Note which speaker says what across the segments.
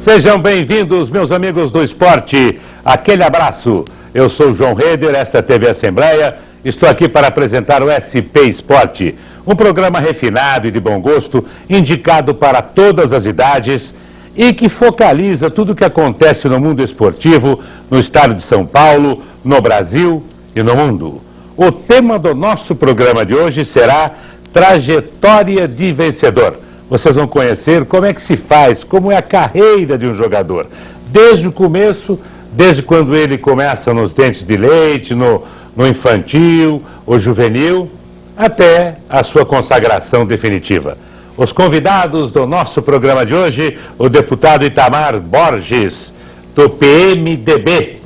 Speaker 1: Sejam bem-vindos, meus amigos do esporte. Aquele abraço. Eu sou o João Reder, esta é a TV Assembleia. Estou aqui para apresentar o SP Esporte, um programa refinado e de bom gosto, indicado para todas as idades e que focaliza tudo o que acontece no mundo esportivo, no estado de São Paulo, no Brasil e no mundo. O tema do nosso programa de hoje será Trajetória de Vencedor. Vocês vão conhecer como é que se faz, como é a carreira de um jogador. Desde o começo, desde quando ele começa nos dentes de leite, no infantil ou juvenil, até a sua consagração definitiva. Os convidados do nosso programa de hoje, o deputado Itamar Borges, do PMDB.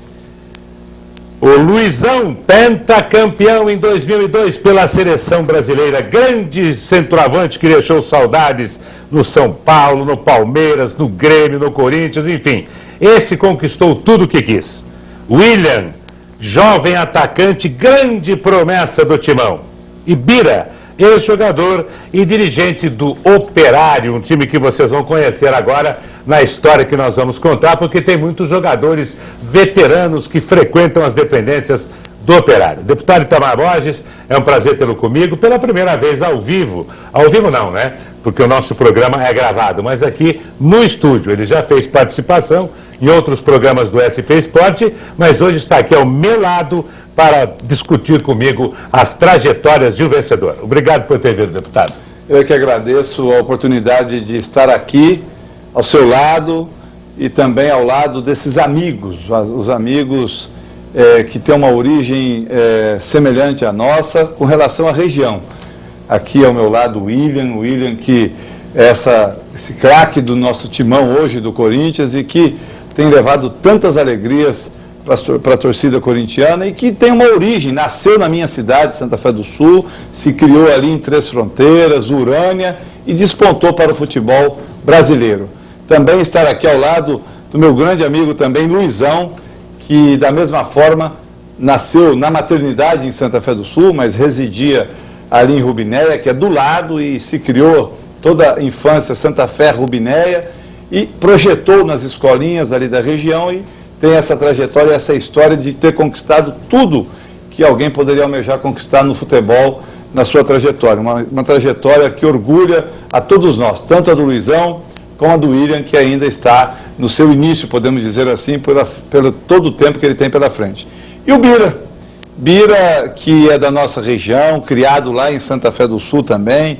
Speaker 1: O Luizão, pentacampeão em 2002 pela seleção brasileira, grande centroavante que deixou saudades no São Paulo, no Palmeiras, no Grêmio, no Corinthians, enfim. Esse conquistou tudo o que quis. William, jovem atacante, grande promessa do Timão. E Bira, ex-jogador e dirigente do Operário, um time que vocês vão conhecer agora na história que nós vamos contar, porque tem muitos jogadores veteranos que frequentam as dependências do Operário. Deputado Itamar Borges, é um prazer tê-lo comigo pela primeira vez ao vivo. Ao vivo não, né? Porque o nosso programa é gravado, mas aqui no estúdio. Ele já fez participação em outros programas do SP Esporte, mas hoje está aqui ao meu lado para discutir comigo as trajetórias de um vencedor. Obrigado por ter vindo, deputado.
Speaker 2: Eu que agradeço a oportunidade de estar aqui ao seu lado e também ao lado desses amigos, os amigos que têm uma origem semelhante à nossa com relação à região. Aqui ao meu lado o William que é esse craque do nosso timão hoje do Corinthians e que tem levado tantas alegrias para a torcida corintiana e que tem uma origem, nasceu na minha cidade, Santa Fé do Sul, se criou ali em Três Fronteiras, Urânia e despontou para o futebol brasileiro. Também estar aqui ao lado do meu grande amigo também, Luizão, que da mesma forma nasceu na maternidade em Santa Fé do Sul, mas residia ali em Rubinéia, que é do lado, e se criou toda a infância Santa Fé, Rubinéia, e projetou nas escolinhas ali da região e tem essa trajetória, essa história de ter conquistado tudo que alguém poderia almejar conquistar no futebol na sua trajetória. Uma trajetória que orgulha a todos nós, tanto a do Luizão como a do William, que ainda está no seu início, podemos dizer assim, pelo todo o tempo que ele tem pela frente. E o Bira, que é da nossa região, criado lá em Santa Fé do Sul também,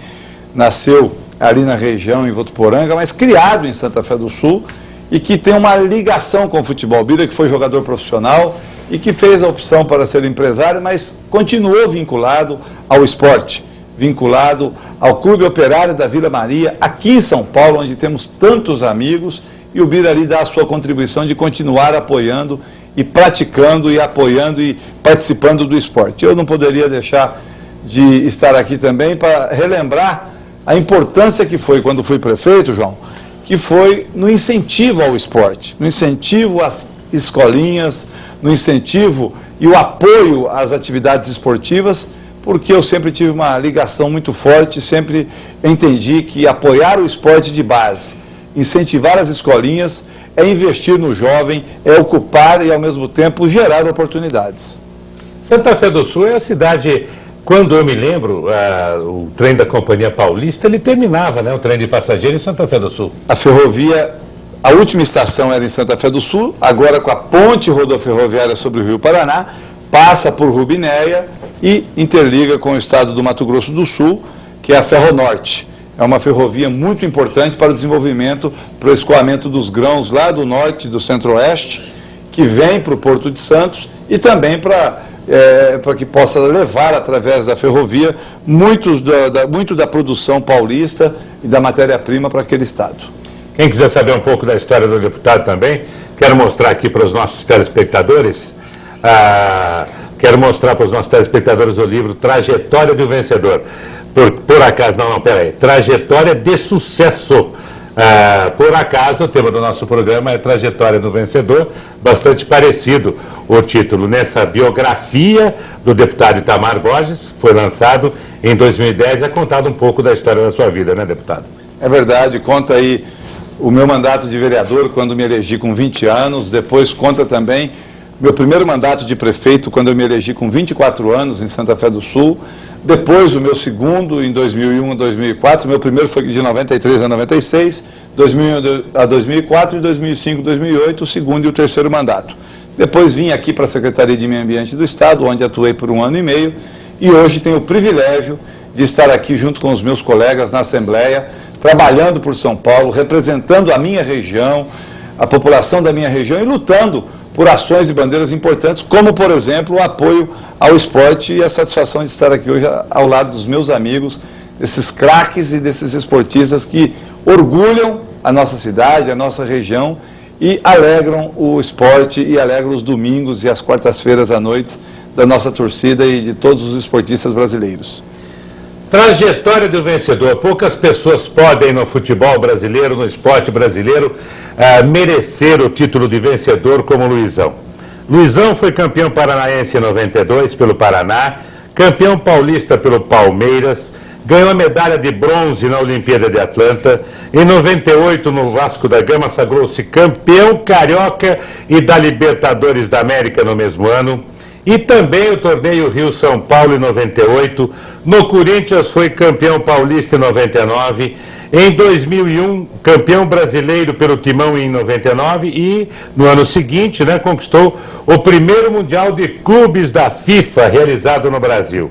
Speaker 2: nasceu ali na região, em Votuporanga, mas criado em Santa Fé do Sul, e que tem uma ligação com o futebol. Bira, que foi jogador profissional e que fez a opção para ser empresário, mas continuou vinculado ao esporte, vinculado ao Clube Operário da Vila Maria, aqui em São Paulo, onde temos tantos amigos, e o Bira ali dá a sua contribuição de continuar apoiando e praticando e apoiando e participando do esporte. Eu não poderia deixar de estar aqui também para relembrar a importância que foi quando fui prefeito, João, que foi no incentivo ao esporte, no incentivo às escolinhas, no incentivo e o apoio às atividades esportivas, porque eu sempre tive uma ligação muito forte, sempre entendi que apoiar o esporte de base, incentivar as escolinhas, é investir no jovem, é ocupar e ao mesmo tempo gerar oportunidades.
Speaker 1: Santa Fé do Sul é a cidade... Quando eu me lembro, o trem da Companhia Paulista, ele terminava, né, o trem de passageiro em Santa Fé do Sul.
Speaker 2: A ferrovia, a última estação era em Santa Fé do Sul, agora com a ponte rodoferroviária sobre o Rio Paraná, passa por Rubinéia e interliga com o estado do Mato Grosso do Sul, que é a Ferronorte. É uma ferrovia muito importante para o desenvolvimento, para o escoamento dos grãos lá do norte, do centro-oeste, que vem para o Porto de Santos e também para que possa levar através da ferrovia muito da produção paulista e da matéria-prima para aquele estado.
Speaker 1: Quem quiser saber um pouco da história do deputado também, quero mostrar aqui para os nossos telespectadores, o livro Trajetória do Vencedor. Por acaso, peraí, Trajetória de Sucesso. Por acaso, o tema do nosso programa é Trajetória do Vencedor, bastante parecido o título. Nessa biografia do deputado Itamar Borges, foi lançado em 2010, é contado um pouco da história da sua vida, né, deputado?
Speaker 2: É verdade, conta aí o meu mandato de vereador quando me elegi com 20 anos, depois conta também meu primeiro mandato de prefeito quando eu me elegi com 24 anos em Santa Fé do Sul, depois o meu segundo em 2001 a 2004, meu primeiro foi de 93 a 96, 2001 a 2004 e 2005 a 2008, o segundo e o terceiro mandato. Depois vim aqui para a Secretaria de Meio Ambiente do Estado, onde atuei por 1 ano e meio, e hoje tenho o privilégio de estar aqui junto com os meus colegas na Assembleia, trabalhando por São Paulo, representando a minha região, a população da minha região e lutando por ações e bandeiras importantes, como, por exemplo, o apoio ao esporte e a satisfação de estar aqui hoje ao lado dos meus amigos, desses craques e desses esportistas que orgulham a nossa cidade, a nossa região e alegram o esporte e alegram os domingos e as quartas-feiras à noite da nossa torcida e de todos os esportistas brasileiros.
Speaker 1: Trajetória do vencedor. Poucas pessoas podem no futebol brasileiro, no esporte brasileiro, merecer o título de vencedor como Luizão. Luizão foi campeão paranaense em 92 pelo Paraná, campeão paulista pelo Palmeiras, ganhou a medalha de bronze na Olimpíada de Atlanta. Em 98, no Vasco da Gama, sagrou-se campeão carioca e da Libertadores da América no mesmo ano. E também o torneio Rio-São Paulo em 98, no Corinthians foi campeão paulista em 99, em 2001 campeão brasileiro pelo Timão em 99 e no ano seguinte, conquistou o primeiro Mundial de Clubes da FIFA realizado no Brasil.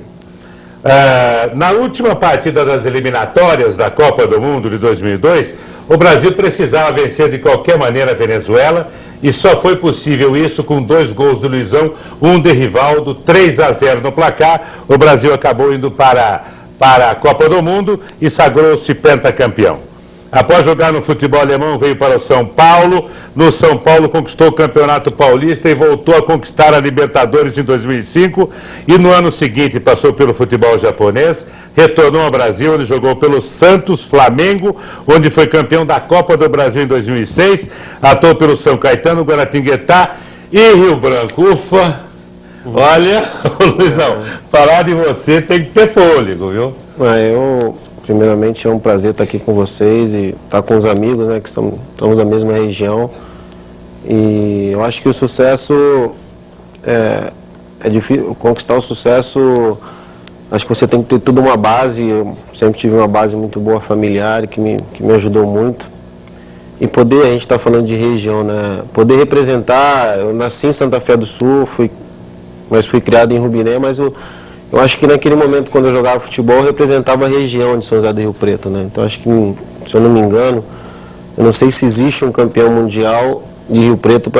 Speaker 1: Na última partida das eliminatórias da Copa do Mundo de 2002, o Brasil precisava vencer de qualquer maneira a Venezuela e só foi possível isso com 2 gols do Luizão, um de Rivaldo, 3-0 no placar. O Brasil acabou indo para a Copa do Mundo e sagrou-se pentacampeão. Após jogar no futebol alemão, veio para o São Paulo. No São Paulo conquistou o Campeonato Paulista e voltou a conquistar a Libertadores em 2005. E no ano seguinte passou pelo futebol japonês, retornou ao Brasil, onde jogou pelo Santos, Flamengo, onde foi campeão da Copa do Brasil em 2006. Atuou pelo São Caetano, Guaratinguetá e Rio Branco. Ufa! Olha, Luizão, falar de você tem que ter fôlego, viu?
Speaker 3: Primeiramente, é um prazer estar aqui com vocês e estar com os amigos, que estamos da mesma região. E eu acho que o sucesso é difícil. Conquistar o sucesso, acho que você tem que ter toda uma base. Eu sempre tive uma base muito boa familiar que me ajudou muito. E a gente está falando de região, poder representar. Eu nasci em Santa Fé do Sul, mas fui criado em Rubiné, mas eu acho que naquele momento, quando eu jogava futebol, eu representava a região de São José do Rio Preto, Então, acho que, se eu não me engano, eu não sei se existe um campeão mundial de Rio Preto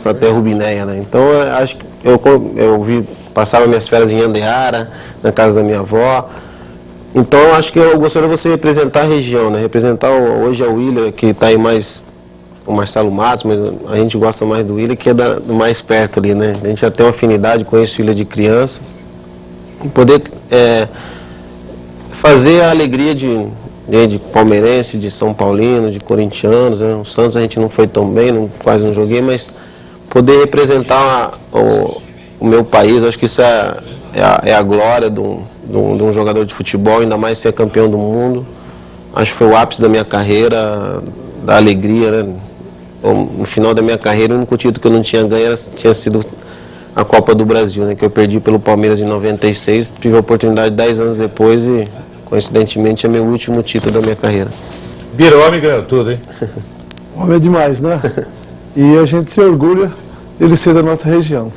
Speaker 3: até Rubinéia, Então, acho que passava minhas férias em Andeara, na casa da minha avó. Então, eu acho que eu gostaria de você representar a região, Representar, hoje é o William, que está aí mais o Marcelo Matos, mas a gente gosta mais do William, que é do mais perto ali, A gente já tem uma afinidade, conheço o William de criança. E poder fazer a alegria de palmeirense, de São Paulino, de corintianos. O Santos a gente não foi tão bem, quase não joguei, mas poder representar o meu país, acho que isso é a glória de um jogador de futebol, ainda mais ser campeão do mundo. Acho que foi o ápice da minha carreira, da alegria. No final da minha carreira, o único título que eu não tinha ganho tinha sido a Copa do Brasil, que eu perdi pelo Palmeiras em 96, tive a oportunidade 10 anos depois e, coincidentemente, é meu último título da minha carreira.
Speaker 1: Virou homem, ganhou tudo, hein?
Speaker 4: Homem é demais, E a gente se orgulha dele ser da nossa região.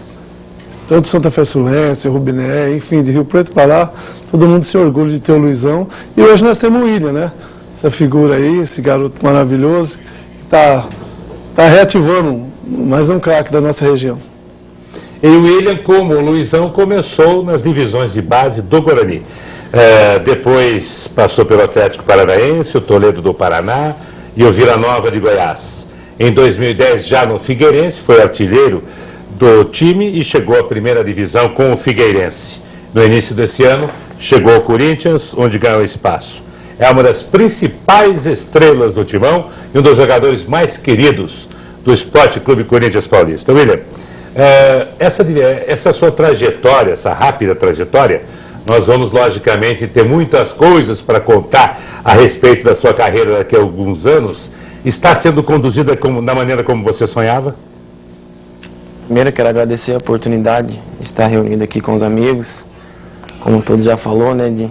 Speaker 4: Tanto Santa Fé Sulense, Rubiné, enfim, de Rio Preto para lá, todo mundo se orgulha de ter o Luizão. E hoje nós temos o William, Essa figura aí, esse garoto maravilhoso, que está reativando mais um craque da nossa região.
Speaker 1: E o William, como o Luizão, começou nas divisões de base do Guarani. Depois passou pelo Atlético Paranaense, o Toledo do Paraná e o Vila Nova de Goiás. Em 2010, já no Figueirense, foi artilheiro do time e chegou à primeira divisão com o Figueirense. No início desse ano, chegou ao Corinthians, onde ganhou espaço. É uma das principais estrelas do timão e um dos jogadores mais queridos do Esporte Clube Corinthians Paulista. William, essa sua trajetória, essa rápida trajetória, nós vamos, logicamente, ter muitas coisas para contar a respeito da sua carreira daqui a alguns anos. está sendo conduzida da maneira como você sonhava?
Speaker 5: Primeiro, eu quero agradecer a oportunidade de estar reunido aqui com os amigos, como todos já falou, né, de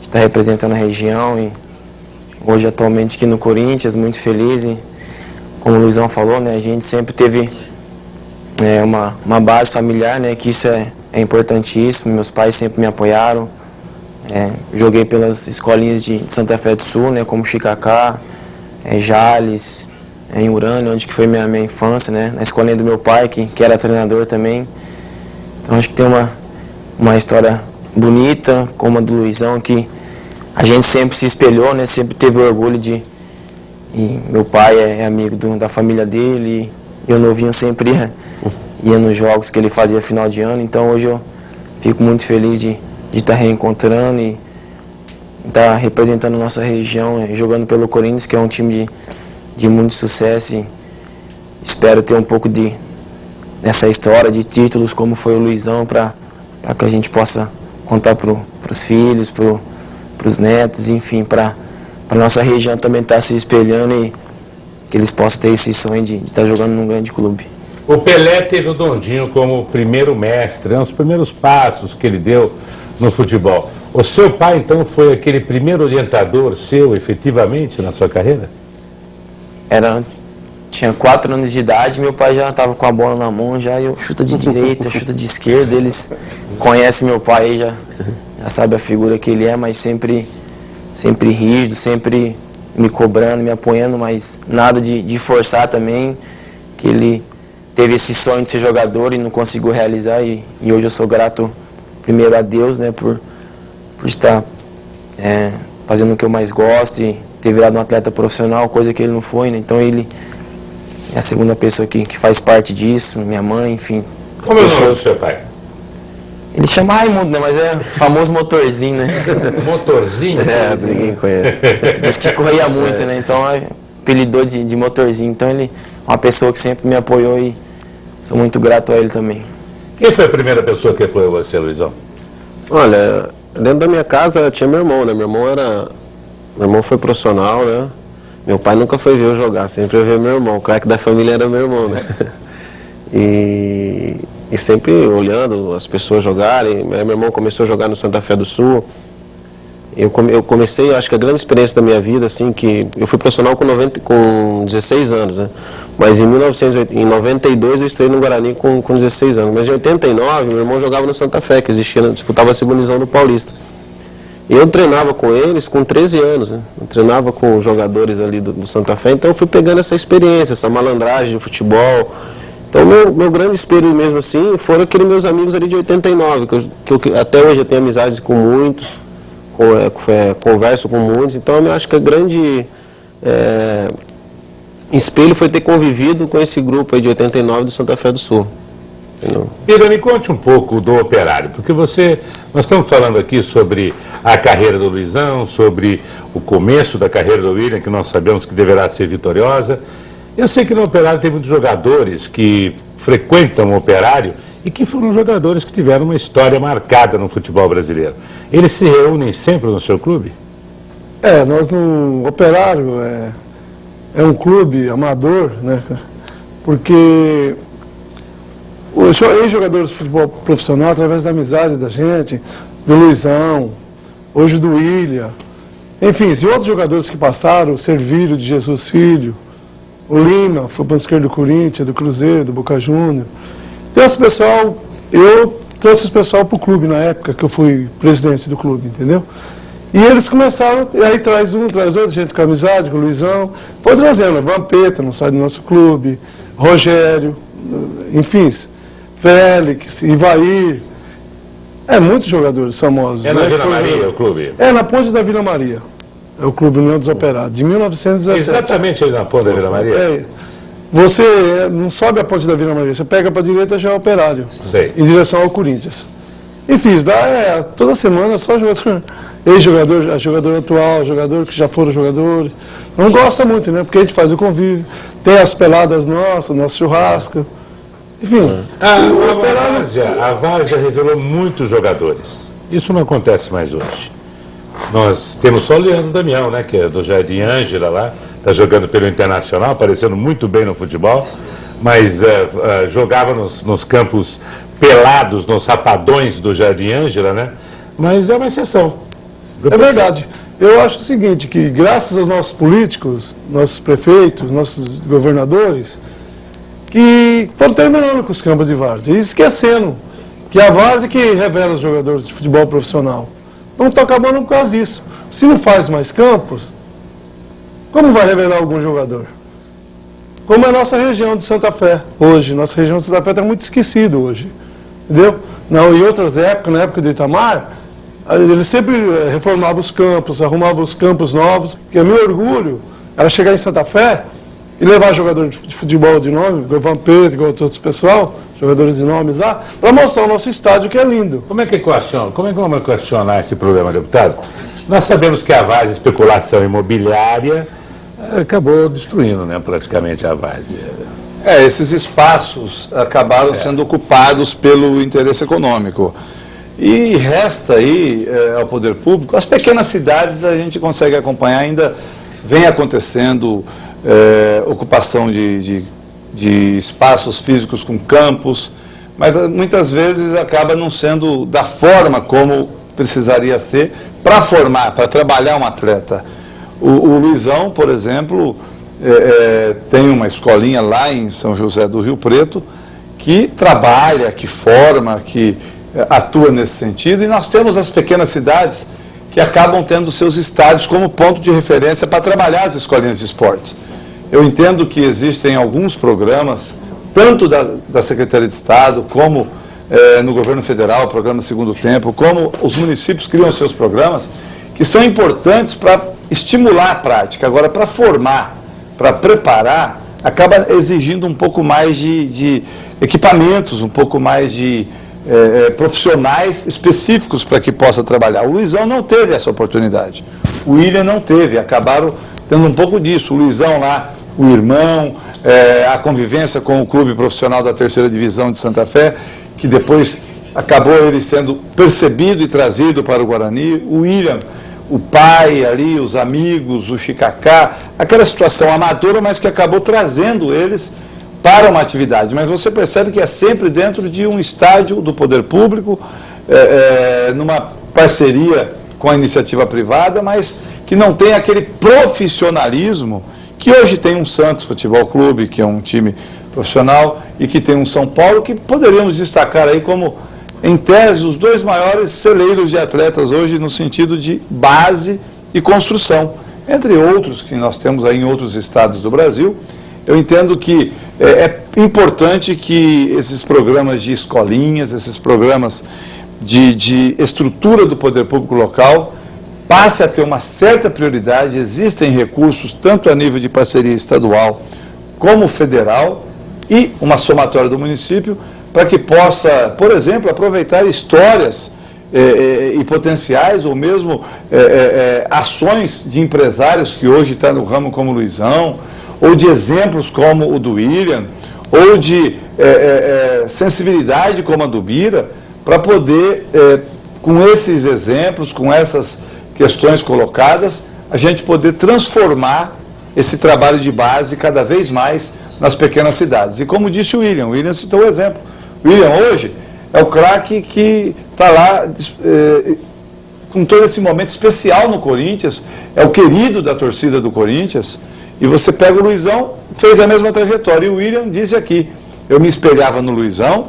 Speaker 5: estar representando a região e hoje atualmente aqui no Corinthians, muito feliz e, como o Luizão falou, né, a gente sempre teve uma base familiar, né, que isso é importantíssimo. Meus pais sempre me apoiaram. Joguei pelas escolinhas de Santa Fé do Sul, né, como Chicacá, Jales, em Urânio, onde que foi minha infância, né, na escolinha do meu pai, que era treinador também. Então acho que tem uma história bonita, como a do Luizão, que a gente sempre se espelhou, né, sempre teve orgulho de... E meu pai é amigo da família dele, e eu novinho sempre ia nos jogos que ele fazia final de ano, então hoje eu fico muito feliz de estar reencontrando e estar representando a nossa região, jogando pelo Corinthians, que é um time de muito sucesso, e espero ter um pouco dessa história de títulos como foi o Luizão, para que a gente possa contar para os filhos, para os netos, enfim, para a nossa região também estar se espelhando e que eles possam ter esse sonho de estar jogando num grande clube.
Speaker 1: O Pelé teve o Dondinho como primeiro mestre, os primeiros passos que ele deu no futebol. O seu pai, então, foi aquele primeiro orientador seu, efetivamente, na sua carreira?
Speaker 5: Tinha 4 anos de idade, meu pai já estava com a bola na mão, já eu chuta de direita, chuta de esquerda. Eles conhecem meu pai aí, já sabe a figura que ele é, mas sempre rígido, sempre me cobrando, me apoiando, mas nada de forçar também, que ele teve esse sonho de ser jogador e não conseguiu realizar, e hoje eu sou grato primeiro a Deus, né, por estar fazendo o que eu mais gosto e ter virado um atleta profissional, coisa que ele não foi, né? Então ele é a segunda pessoa que faz parte disso, minha mãe, enfim.
Speaker 1: Como é o nome do seu pai?
Speaker 5: Ele chama Raimundo, né, mas é famoso motorzinho, né?
Speaker 1: Motorzinho?
Speaker 3: Ninguém conhece.
Speaker 5: Diz que corria muito, né? Então apelidou de motorzinho. Então ele é uma pessoa que sempre me apoiou e sou muito grato a ele também.
Speaker 1: Quem foi a primeira pessoa que apoiou você, Luizão?
Speaker 3: Olha, dentro da minha casa tinha meu irmão, né? Meu irmão foi profissional, né? Meu pai nunca foi ver eu jogar, sempre eu ver meu irmão. O craque da família era meu irmão, né? E sempre olhando as pessoas jogarem. Meu irmão começou a jogar no Santa Fé do Sul. Eu comecei, acho que a grande experiência da minha vida, assim, que eu fui profissional com 16 anos, né? Mas em 92 eu estreiei no Guarani com 16 anos. Mas em 89, meu irmão jogava no Santa Fé, que disputava a segunda divisão do Paulista. E eu treinava com eles com 13 anos, né? Eu treinava com os jogadores ali do Santa Fé, então eu fui pegando essa experiência, essa malandragem de futebol. Então meu grande espelho mesmo assim foram aqueles meus amigos ali de 89, que eu até hoje eu tenho amizade com muitos, converso com muitos, então eu acho que a grande espelho foi ter convivido com esse grupo aí de 89 do Santa Fé do Sul.
Speaker 1: Pira, me conte um pouco do Operário, porque nós estamos falando aqui sobre a carreira do Luizão, sobre o começo da carreira do William, que nós sabemos que deverá ser vitoriosa. Eu sei que no Operário tem muitos jogadores que frequentam o Operário e que foram jogadores que tiveram uma história marcada no futebol brasileiro. Eles se reúnem sempre no seu clube?
Speaker 4: Nós no Operário é um clube amador, né? Porque os ex-jogadores de futebol profissional, através da amizade da gente, do Luizão, hoje do William, enfim, e outros jogadores que passaram, o Servílio de Jesus Filho, o Lima, foi para o esquerdo do Corinthians, do Cruzeiro, do Boca Júnior. Então esse pessoal, eu trouxe esse pessoal para o clube na época que eu fui presidente do clube, entendeu? E eles começaram, e aí traz um, traz outro, gente com amizade, com o Luizão, foi trazendo, Vampeta, não sai do nosso clube, Rogério, enfim, Félix, Ivair, muitos jogadores famosos.
Speaker 1: É na Vila Maria o clube?
Speaker 4: É na Ponte da Vila Maria, é o Clube União dos Operários, de 1917.
Speaker 1: Exatamente aí na Ponte da Vila Maria?
Speaker 4: Você não sobe a Ponte da Vila Maria, você pega para a direita já é Operário,
Speaker 1: sei,
Speaker 4: em direção ao Corinthians. Enfim, toda semana só jogador, ex-jogador, jogador atual, jogador que já foram jogadores. Não gosta muito, né? Porque a gente faz o convívio, tem as peladas nossas, nosso churrasco. Enfim.
Speaker 1: A Várzea revelou muitos jogadores. Isso não acontece mais hoje. Nós temos só o Leandro Damião, né? Que é do Jardim Ângela lá. está jogando pelo Internacional, aparecendo muito bem no futebol, mas jogava nos campos pelados, nos rapadões do Jardim Ângela, né? Mas é uma exceção.
Speaker 4: É verdade. Eu acho o seguinte, que graças aos nossos políticos, nossos prefeitos, nossos governadores, que foram terminando com os campos de várzea e esquecendo que a várzea que revela os jogadores de futebol profissional. Não estão acabando por causa disso. Se não faz mais campos, como vai revelar algum jogador? Como é a nossa região de Santa Fé hoje. Nossa região de Santa Fé está muito esquecida hoje. Entendeu? Não, em outras épocas, na época do Itamar, ele sempre reformava os campos, arrumava os campos novos, que é meu orgulho era chegar em Santa Fé e levar jogadores de futebol de nome, igual o Vampeta, igual outros pessoal, jogadores de nomes lá, para mostrar o nosso estádio que é lindo.
Speaker 1: Como é que vamos equacionar esse problema, deputado? Nós sabemos que a várzea, especulação imobiliária, acabou destruindo, né, praticamente a várzea.
Speaker 2: Esses espaços acabaram sendo ocupados pelo interesse econômico. E resta aí ao poder público, as pequenas cidades a gente consegue acompanhar, ainda vem acontecendo ocupação de espaços físicos com campos, mas muitas vezes acaba não sendo da forma como precisaria ser para formar, para trabalhar um atleta. O Luizão, por exemplo, tem uma escolinha lá em São José do Rio Preto que trabalha, que forma, que atua nesse sentido, e nós temos as pequenas cidades que acabam tendo seus estádios como ponto de referência para trabalhar as escolinhas de esporte. Eu entendo que existem alguns programas, tanto da Secretaria de Estado, como no governo federal, o programa Segundo Tempo, como os municípios criam seus programas, que são importantes para estimular a prática. Agora, para formar, para preparar, acaba exigindo um pouco mais de equipamentos, um pouco mais de profissionais específicos para que possa trabalhar. O Luizão não teve essa oportunidade. O William não teve, acabaram tendo um pouco disso. O Luizão lá, o irmão, a convivência com o clube profissional da 3ª Divisão de Santa Fé, que depois acabou ele sendo percebido e trazido para o Guarani. O William, o pai ali, os amigos, o Chicacá, aquela situação amadora, mas que acabou trazendo eles para uma atividade. Mas você percebe que é sempre dentro de um estádio do poder público, numa parceria com a iniciativa privada, mas que não tem aquele profissionalismo que hoje tem um Santos Futebol Clube, que é um time profissional, e que tem um São Paulo, que poderíamos destacar aí como, em tese, os 2 maiores celeiros de atletas hoje no sentido de base e construção. Entre outros que nós temos aí em outros estados do Brasil, eu entendo que é importante que esses programas de escolinhas, esses programas de estrutura do poder público local, passe a ter uma certa prioridade. Existem recursos, tanto a nível de parceria estadual como federal, e uma somatória do município, para que possa, por exemplo, aproveitar histórias e potenciais, ou mesmo ações de empresários que hoje estão no ramo como o Luizão, ou de exemplos como o do William, ou de sensibilidade como a do Bira, para poder, com esses exemplos, com essas questões colocadas, a gente poder transformar esse trabalho de base cada vez mais nas pequenas cidades. E como disse o William citou o exemplo. O William hoje é o craque que está lá com todo esse momento especial no Corinthians, é o querido da torcida do Corinthians, e você pega o Luizão, fez a mesma trajetória. E o William disse aqui, eu me espelhava no Luizão,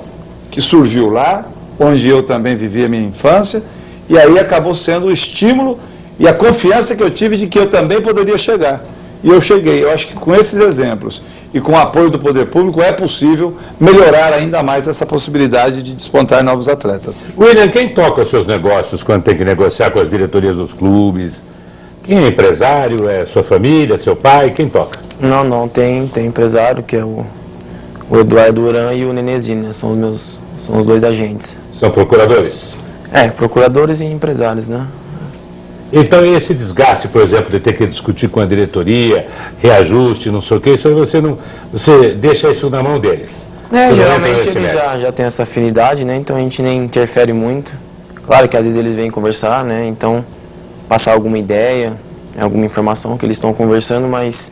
Speaker 2: que surgiu lá, onde eu também vivi a minha infância, e aí acabou sendo o estímulo e a confiança que eu tive de que eu também poderia chegar. E eu cheguei. Eu acho que com esses exemplos e com o apoio do poder público é possível melhorar ainda mais essa possibilidade de despontar novos atletas.
Speaker 1: William, quem toca os seus negócios quando tem que negociar com as diretorias dos clubes? Quem é empresário? É sua família, seu pai? Quem toca?
Speaker 5: Não, tem empresário, que é o Eduardo Uran e o Nenezinho, né? São os 2 agentes.
Speaker 1: São procuradores?
Speaker 5: Procuradores e empresários, né?
Speaker 1: Então, esse desgaste, por exemplo, de ter que discutir com a diretoria, reajuste, não sei o quê, isso aí você deixa isso na mão deles.
Speaker 5: Geralmente eles já têm essa afinidade, né? Então a gente nem interfere muito. Claro que às vezes eles vêm conversar, né? Então, passar alguma ideia, alguma informação que eles estão conversando, mas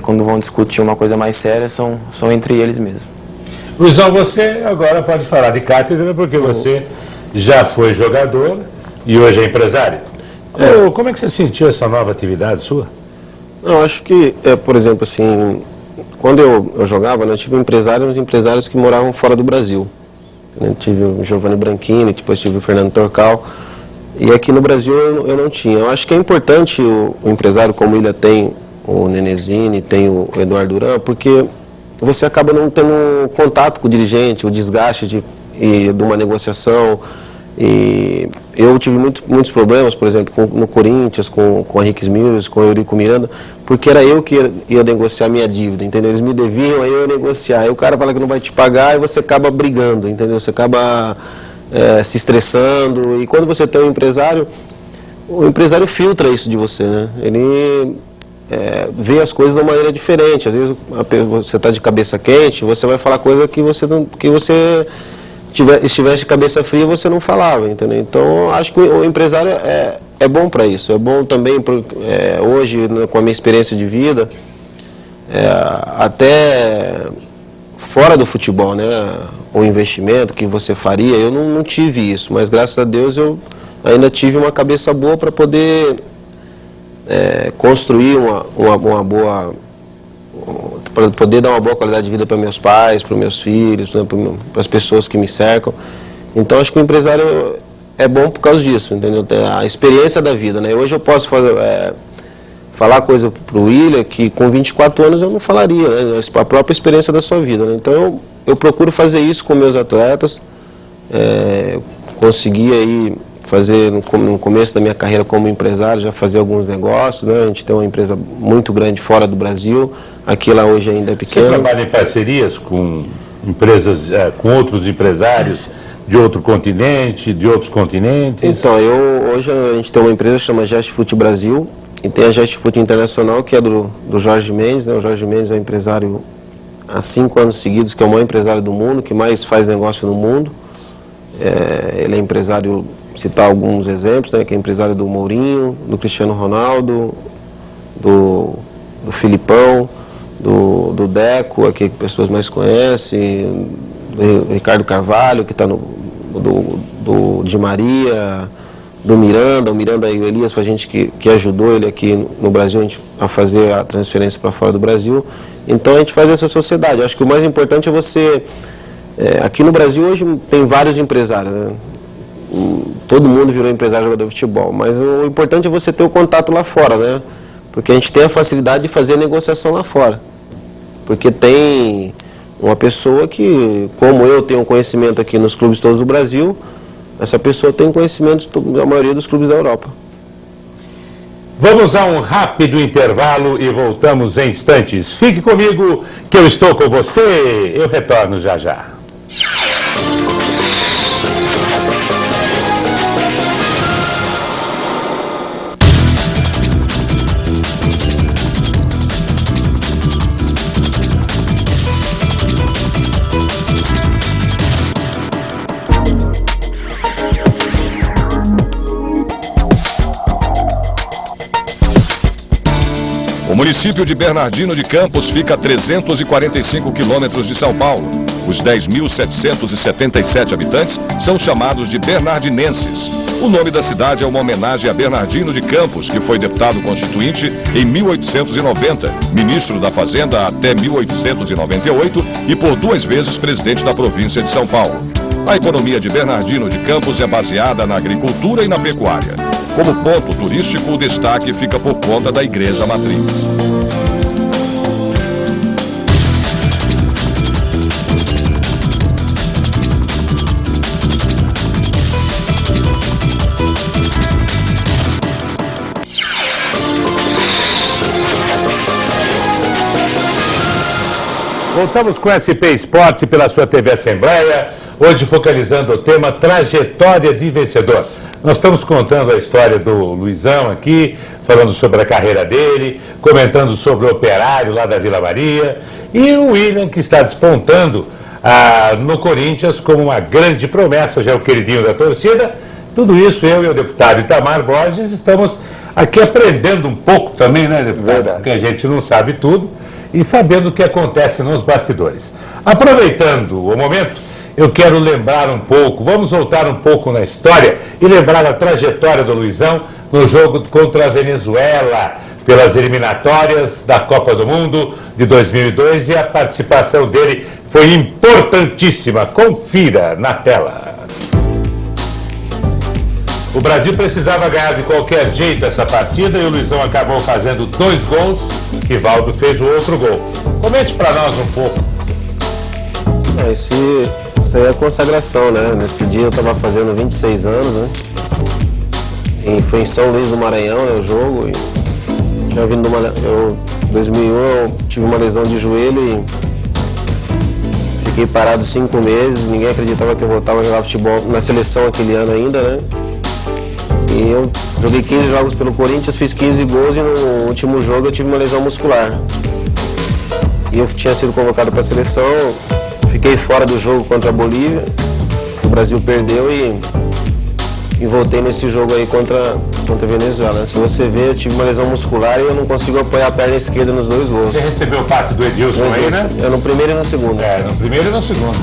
Speaker 5: quando vão discutir uma coisa mais séria, são entre eles mesmo.
Speaker 1: Luizão, você agora pode falar de cátedra porque você já foi jogador e hoje é empresário. Como é que você sentiu essa nova atividade sua?
Speaker 3: Eu acho que, por exemplo, assim, quando eu jogava, né, eu tive uns empresários que moravam fora do Brasil. Eu tive o Giovanni Branchini, depois tive o Fernando Torcal. E aqui no Brasil eu não tinha. Eu acho que é importante o empresário como ele tem, o Nenezini, tem o Eduardo Duran, porque você acaba não tendo contato com o dirigente, o desgaste de uma negociação. E eu tive muitos problemas, por exemplo, no Corinthians, com o Henrique Mills, com o Eurico Miranda, porque era eu que ia negociar minha dívida, entendeu? Eles me deviam, aí eu ia negociar. Aí o cara fala que não vai te pagar e você acaba brigando, entendeu? Você acaba se estressando. E quando você tem um empresário, o empresário filtra isso de você, né? Ele vê as coisas de uma maneira diferente. Às vezes você está de cabeça quente, você vai falar coisa que você estivesse de cabeça fria, você não falava, entendeu? Então, acho que o empresário é bom para isso. É bom também, hoje, com a minha experiência de vida, até fora do futebol, né? O investimento que você faria, eu não tive isso, mas graças a Deus eu ainda tive uma cabeça boa para poder construir uma boa... para poder dar uma boa qualidade de vida para meus pais, para meus filhos, né, para as pessoas que me cercam. Então acho que o empresário é bom por causa disso, entendeu? A experiência da vida, né? Hoje eu posso falar coisa para o William que com 24 anos eu não falaria, né? A própria experiência da sua vida, né? Então eu procuro fazer isso com meus atletas, consegui aí fazer no começo da minha carreira como empresário, já fazer alguns negócios, né? A gente tem uma empresa muito grande fora do Brasil, aqui lá hoje ainda é pequena.
Speaker 1: Você trabalha em parcerias com empresas, com outros empresários de outro continente, de outros continentes?
Speaker 3: Então, hoje a gente tem uma empresa que chama Gest Food Brasil e tem a Gest Food Internacional, que é do Jorge Mendes, né? O Jorge Mendes é empresário há 5 anos seguidos, que é o maior empresário do mundo, que mais faz negócio no mundo. Ele é empresário, citar alguns exemplos, né, que é empresário do Mourinho, do Cristiano Ronaldo, do Filipão, do Deco, aqui que pessoas mais conhecem, do Ricardo Carvalho, que está do Di Maria, do Miranda. O Miranda e o Elias foi a gente que ajudou ele aqui no Brasil a fazer a transferência para fora do Brasil. Então a gente faz essa sociedade. Eu acho que o mais importante é você... aqui no Brasil hoje tem vários empresários, né? Todo mundo virou empresário jogador de futebol, mas o importante é você ter o contato lá fora, né? Porque a gente tem a facilidade de fazer a negociação lá fora. Porque tem uma pessoa que, como eu tenho conhecimento aqui nos clubes todos do Brasil, essa pessoa tem conhecimento da maioria dos clubes da Europa.
Speaker 1: Vamos a um rápido intervalo e voltamos em instantes. Fique comigo que eu estou com você. Eu retorno já já.
Speaker 6: O município de Bernardino de Campos fica a 345 quilômetros de São Paulo. Os 10.777 habitantes são chamados de bernardinenses. O nome da cidade é uma homenagem a Bernardino de Campos, que foi deputado constituinte em 1890, ministro da Fazenda até 1898 e por 2 vezes presidente da província de São Paulo. A economia de Bernardino de Campos é baseada na agricultura e na pecuária. Como ponto turístico, o destaque fica por conta da Igreja Matriz.
Speaker 1: Voltamos com o SP Esporte pela sua TV Assembleia, hoje focalizando o tema Trajetória de Vencedor. Nós estamos contando a história do Luizão aqui, falando sobre a carreira dele, comentando sobre o Operário lá da Vila Maria, e o William, que está despontando no Corinthians como uma grande promessa, já é o queridinho da torcida. Tudo isso eu e o deputado Itamar Borges estamos aqui aprendendo um pouco também, né, deputado?
Speaker 3: Verdade.
Speaker 1: Porque a gente não sabe tudo e sabendo o que acontece nos bastidores. Aproveitando o momento, eu quero lembrar um pouco, vamos voltar um pouco na história e lembrar a trajetória do Luizão no jogo contra a Venezuela, pelas eliminatórias da Copa do Mundo de 2002, e a participação dele foi importantíssima. Confira na tela. O Brasil precisava ganhar de qualquer jeito essa partida e o Luizão acabou fazendo 2 gols. Rivaldo fez o outro gol. Comente para nós um pouco.
Speaker 3: Isso aí é a consagração, né? Nesse dia eu estava fazendo 26 anos, né? E foi em São Luís do Maranhão, né, o jogo. E tinha vindo em 2001 eu tive uma lesão de joelho e fiquei parado 5 meses. Ninguém acreditava que eu voltava a jogar futebol na seleção aquele ano ainda, né? E eu joguei 15 jogos pelo Corinthians, fiz 15 gols e no último jogo eu tive uma lesão muscular. E eu tinha sido convocado para a seleção, fiquei fora do jogo contra a Bolívia, o Brasil perdeu e voltei nesse jogo aí contra a Venezuela. Se você ver, eu tive uma lesão muscular e eu não consigo apoiar a perna esquerda nos 2 gols.
Speaker 1: Você recebeu o passe do Edilson aí, né?
Speaker 3: É no primeiro e no segundo.
Speaker 1: No primeiro e no segundo.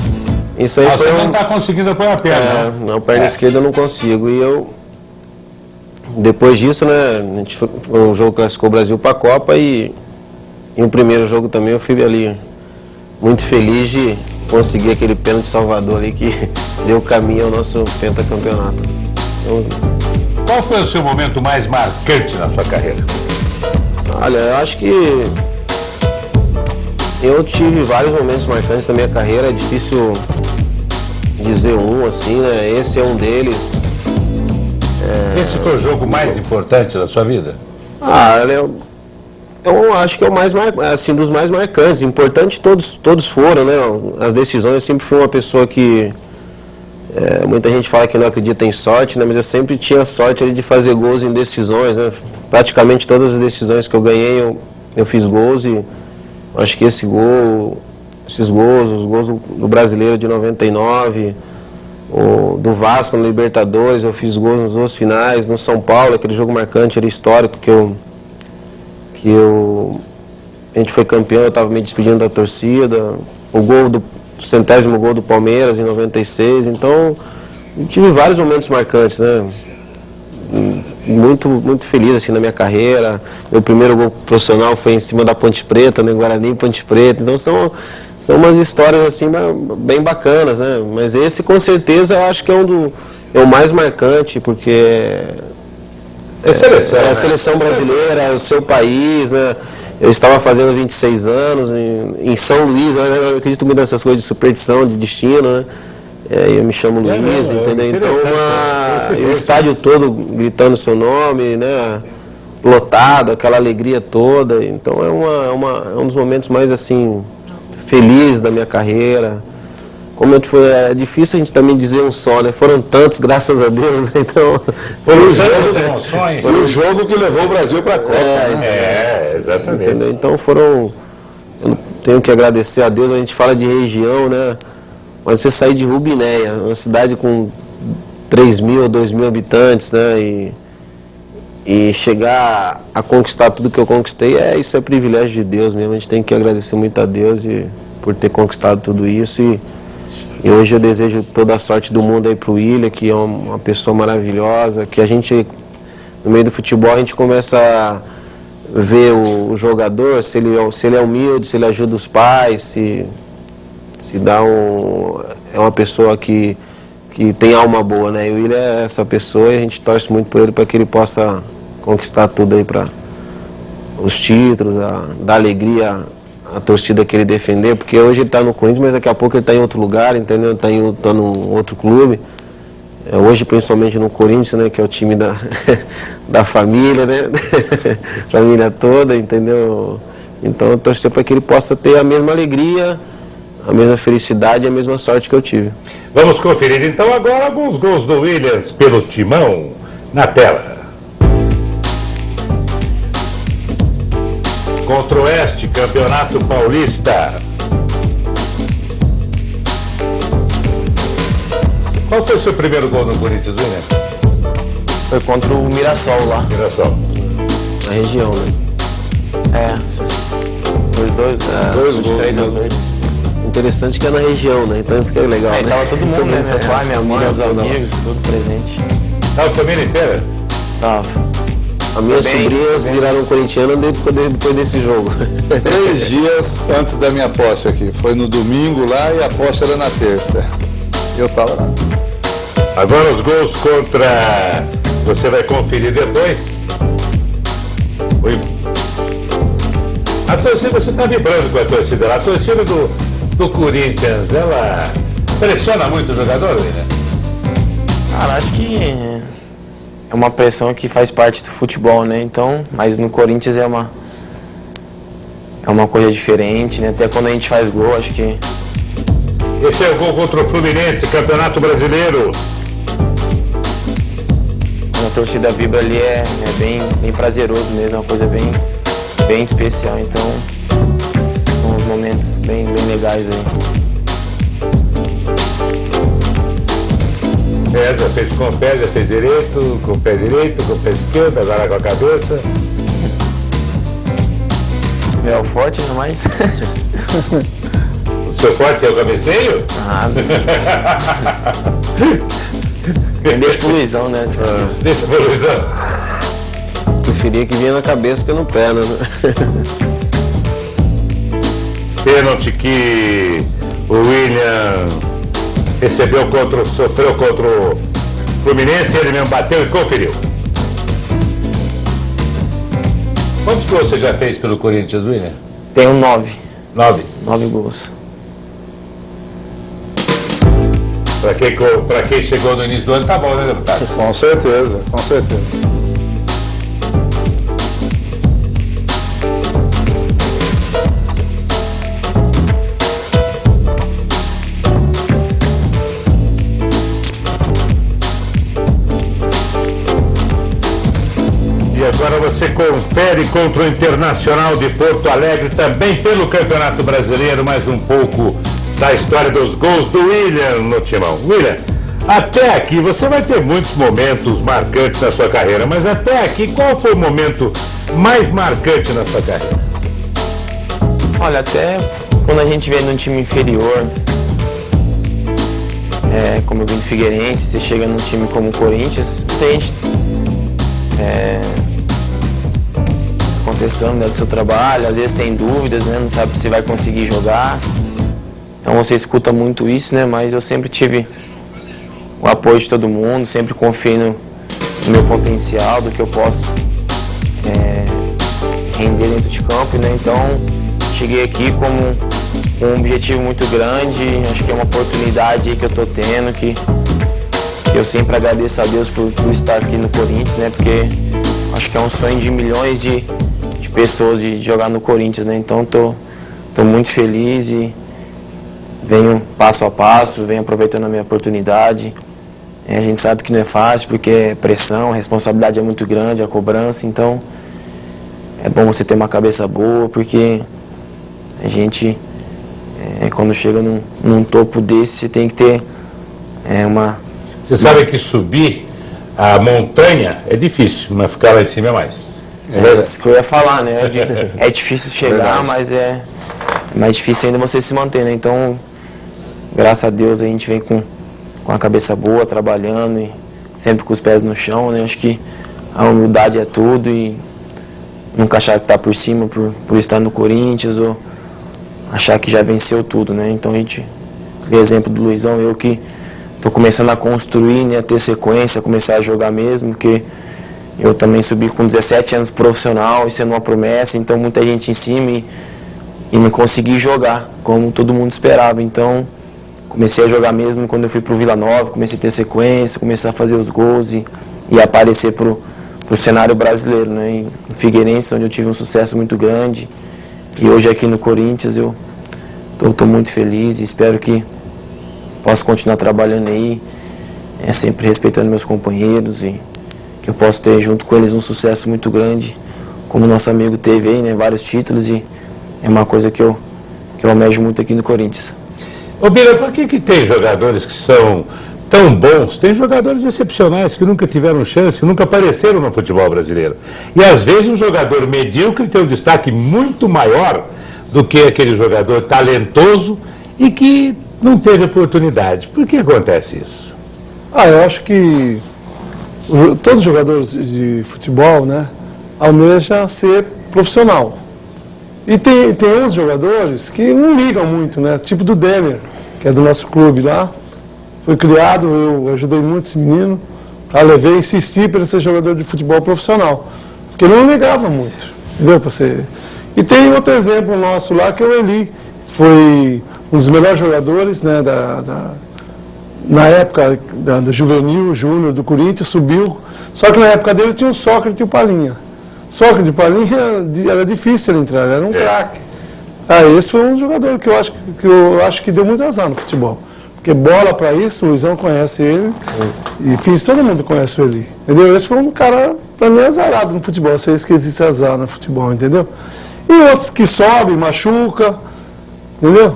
Speaker 3: Isso aí foi
Speaker 1: você não está conseguindo apoiar a perna,
Speaker 3: não, a perna esquerda eu não consigo. E eu, depois disso, né, o jogo classificou o Brasil para a Copa e o primeiro jogo também eu fui ali muito feliz de conseguir aquele pênalti de Salvador ali que deu caminho ao nosso pentacampeonato. Então,
Speaker 1: qual foi o seu momento mais marcante na sua carreira?
Speaker 3: Olha, eu acho que eu tive vários momentos marcantes na minha carreira, é difícil dizer um assim, né? Esse é um deles.
Speaker 1: Esse foi o jogo mais importante da sua vida?
Speaker 3: Eu acho que é o mais assim, dos mais marcantes. Importante todos foram, né? As decisões, eu sempre fui uma pessoa que muita gente fala que não acredita em sorte, né? Mas eu sempre tinha sorte ali de fazer gols em decisões, né? Praticamente todas as decisões que eu ganhei, eu fiz gols e acho que esses gols, os gols do Brasileiro de 99, do Vasco no Libertadores, eu fiz gols nos 2 finais, no São Paulo, aquele jogo marcante ali, histórico, a gente foi campeão, eu estava me despedindo da torcida, o 100º gol do Palmeiras em 96, então eu tive vários momentos marcantes, né? Muito feliz assim na minha carreira. Meu primeiro gol profissional foi em cima da Ponte Preta, né? Guarani, Ponte Preta, então são umas histórias assim bem bacanas, né? Mas esse com certeza eu acho que é o mais marcante, porque
Speaker 1: é a
Speaker 3: seleção brasileira, é o seu país, né? Eu estava fazendo 26 anos em São Luís, né? Eu acredito muito nessas coisas de superstição, de destino, né? Eu me chamo Luiz, entendeu? Então, o estádio todo gritando seu nome, né? Lotado, aquela alegria toda. Então, é um dos momentos mais, assim, felizes da minha carreira. Como eu te falei, é difícil a gente também dizer um só, né? Foram tantos, graças a Deus, né? Então,
Speaker 1: foi o
Speaker 2: jogo que levou o Brasil para a Copa.
Speaker 1: Exatamente.
Speaker 3: Entendeu? Então eu tenho que agradecer a Deus. A gente fala de região, né? Mas você sair de Rubinéia, uma cidade com 3.000 ou 2.000 habitantes, né? E chegar a conquistar tudo que eu conquistei, isso é privilégio de Deus mesmo. A gente tem que agradecer muito a Deus por ter conquistado tudo isso. E hoje eu desejo toda a sorte do mundo aí pro Willian, que é uma pessoa maravilhosa, que a gente, no meio do futebol, a gente começa a ver o jogador, se ele é humilde, se ele ajuda os pais, se é uma pessoa que tem alma boa, né? E o Willian é essa pessoa e a gente torce muito por ele para que ele possa conquistar tudo aí, para os títulos, dar alegria a torcida que ele defender, porque hoje ele está no Corinthians, mas daqui a pouco ele está em outro lugar, entendeu? Está num outro clube. Hoje, principalmente no Corinthians, né? Que é o time da família, né? Família toda, entendeu? Então, eu torcer para que ele possa ter a mesma alegria, a mesma felicidade e a mesma sorte que eu tive.
Speaker 1: Vamos conferir, então, agora alguns gols do Willians pelo Timão na tela. Contra o Oeste, Campeonato Paulista. Qual foi o seu primeiro gol no Corinthians, William?
Speaker 5: Foi contra o Mirassol lá.
Speaker 1: Mirassol.
Speaker 3: na região, né?
Speaker 5: Dois gols, 3-2.
Speaker 3: Interessante que é na região, né? Então isso que é legal,
Speaker 5: Aí
Speaker 3: né?
Speaker 5: tava todo mundo, né? Meu pai, minha mãe, os amigos, tudo presente.
Speaker 1: Tava a família inteira?
Speaker 5: Tava.
Speaker 3: As minhas
Speaker 5: Bem,
Speaker 3: sobrinhas viraram corintianas depois desse jogo.
Speaker 2: 3 dias antes da minha posse aqui. Foi no domingo lá e a posse era na terça. Eu tava lá.
Speaker 1: Agora os gols contra... Você vai conferir depois. A torcida, você está vibrando com a torcida lá. A torcida do Corinthians, ela pressiona muito o jogador, né?
Speaker 5: Cara, acho que é uma pressão que faz parte do futebol, né? Então, mas no Corinthians é uma coisa diferente, né? Até quando a gente faz gol, acho que...
Speaker 1: Esse é o gol contra o Fluminense, Campeonato Brasileiro.
Speaker 5: Quando a torcida vibra ali é bem prazeroso mesmo, é uma coisa bem especial. Então, são uns momentos bem legais aí.
Speaker 1: Já fez com o pé, já fez direito, com o pé direito, com o pé esquerdo, agora com a cabeça.
Speaker 5: É o forte, né? Mas...
Speaker 1: O seu forte é o cabeceio?
Speaker 5: Deixa pro Luizão, né?
Speaker 1: Deixa pro Luizão.
Speaker 3: Preferia que vinha na cabeça que no pé, né?
Speaker 1: Pênalti que o William sofreu contra o Fluminense, ele mesmo bateu e conferiu. Quantos gols você já fez pelo Corinthians, William?
Speaker 5: Tenho 9.
Speaker 1: 9.
Speaker 5: 9 gols.
Speaker 1: Pra quem chegou no início do ano, tá bom, né, deputado?
Speaker 2: Com certeza, com certeza.
Speaker 1: E agora você confere contra o Internacional de Porto Alegre, também pelo Campeonato Brasileiro, mais um pouco da história dos gols do William no timão. William, até aqui você vai ter muitos momentos marcantes na sua carreira, mas até aqui qual foi o momento mais marcante na sua carreira?
Speaker 5: Olha, até quando a gente vem num time inferior, como eu vim do Figueirense, você chega num time como o Corinthians, tem gente contestando, né, do seu trabalho, às vezes tem dúvidas, né, não sabe se vai conseguir jogar. Então você escuta muito isso, né? Mas eu sempre tive o apoio de todo mundo, sempre confiei no meu potencial, do que eu posso render dentro de campo, né? Então cheguei aqui com um objetivo muito grande, acho que é uma oportunidade aí que eu tô tendo, que eu sempre agradeço a Deus por estar aqui no Corinthians, né? Porque acho que é um sonho de milhões de pessoas de jogar no Corinthians, né? Então tô muito feliz e venho passo a passo, venho aproveitando a minha oportunidade. A gente sabe que não é fácil, porque é pressão, a responsabilidade é muito grande, a cobrança, então é bom você ter uma cabeça boa, porque a gente, quando chega num topo desse, você tem que ter uma...
Speaker 1: Você sabe que subir a montanha é difícil, mas ficar lá em cima é mais.
Speaker 5: É isso que eu ia falar, né? É difícil chegar, mas é mais difícil ainda você se manter, né? Então, graças a Deus a gente vem com a cabeça boa, trabalhando e sempre com os pés no chão, né? Acho que a humildade é tudo e nunca achar que está por cima por estar no Corinthians ou achar que já venceu tudo, né? Então a gente vê exemplo do Luizão, eu que estou começando a construir, né? A ter sequência, começar a jogar mesmo, porque eu também subi com 17 anos profissional, isso é uma promessa, então muita gente em cima e não consegui jogar como todo mundo esperava. Então comecei a jogar mesmo quando eu fui para o Vila Nova, comecei a ter sequência, comecei a fazer os gols e aparecer para o cenário brasileiro, né? Em Figueirense, onde eu tive um sucesso muito grande, e hoje aqui no Corinthians eu estou muito feliz e espero que possa continuar trabalhando aí, sempre respeitando meus companheiros e que eu possa ter junto com eles um sucesso muito grande, como nosso amigo teve aí, né? Vários títulos, e é uma coisa que eu almejo muito aqui no Corinthians.
Speaker 1: Ô Bira, por que tem jogadores que são tão bons, tem jogadores excepcionais que nunca tiveram chance, que nunca apareceram no futebol brasileiro. E às vezes um jogador medíocre tem um destaque muito maior do que aquele jogador talentoso e que não teve oportunidade. Por que acontece isso?
Speaker 4: Eu acho que todos os jogadores de futebol, né, almejam ser profissional. E tem outros jogadores que não ligam muito, né? Tipo do Denner, que é do nosso clube lá. Foi criado, eu ajudei muito esse menino. Levei, insisti para ele ser jogador de futebol profissional. Porque ele não ligava muito, entendeu? E tem outro exemplo nosso lá, que é o Eli. Foi um dos melhores jogadores, né, na época do juvenil, júnior do Corinthians, subiu. Só que na época dele tinha o Sócrates e o Palinha. Sócrates e o Palinha era difícil ele entrar, era um craque. Esse foi um jogador que eu acho que deu muito azar no futebol. Porque bola para isso, o Luizão conhece ele, e enfim, todo mundo conhece o Eli. Entendeu? Esse foi um cara, para mim, azarado no futebol. Eu sei que existe azar no futebol, entendeu? E outros que sobem, machuca, entendeu?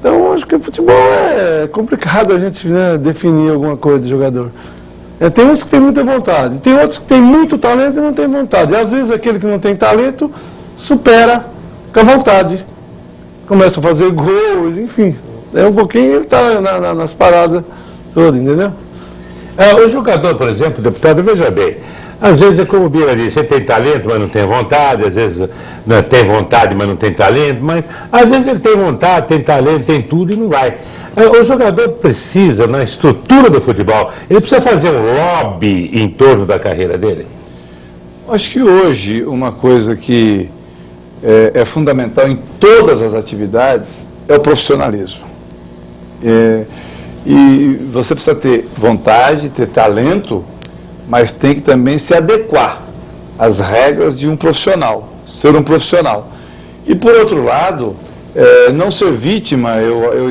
Speaker 4: Então, acho que o futebol é complicado a gente, né, definir alguma coisa de jogador. Tem uns que têm muita vontade, tem outros que têm muito talento e não têm vontade. E às vezes aquele que não tem talento supera com a vontade. Começa a fazer gols, enfim. Um pouquinho ele está nas paradas todas, entendeu?
Speaker 1: O jogador, por exemplo, deputado, veja bem, às vezes é como o Bira disse, ele tem talento, mas não tem vontade, às vezes não tem vontade, mas não tem talento, mas às vezes ele tem vontade, tem talento, tem tudo e não vai. O jogador precisa, na estrutura do futebol, ele precisa fazer um lobby em torno da carreira dele?
Speaker 2: Acho que hoje uma coisa que é fundamental em todas as atividades é o profissionalismo. E você precisa ter vontade, ter talento, mas tem que também se adequar às regras de um profissional, ser um profissional. E por outro lado, não ser vítima, eu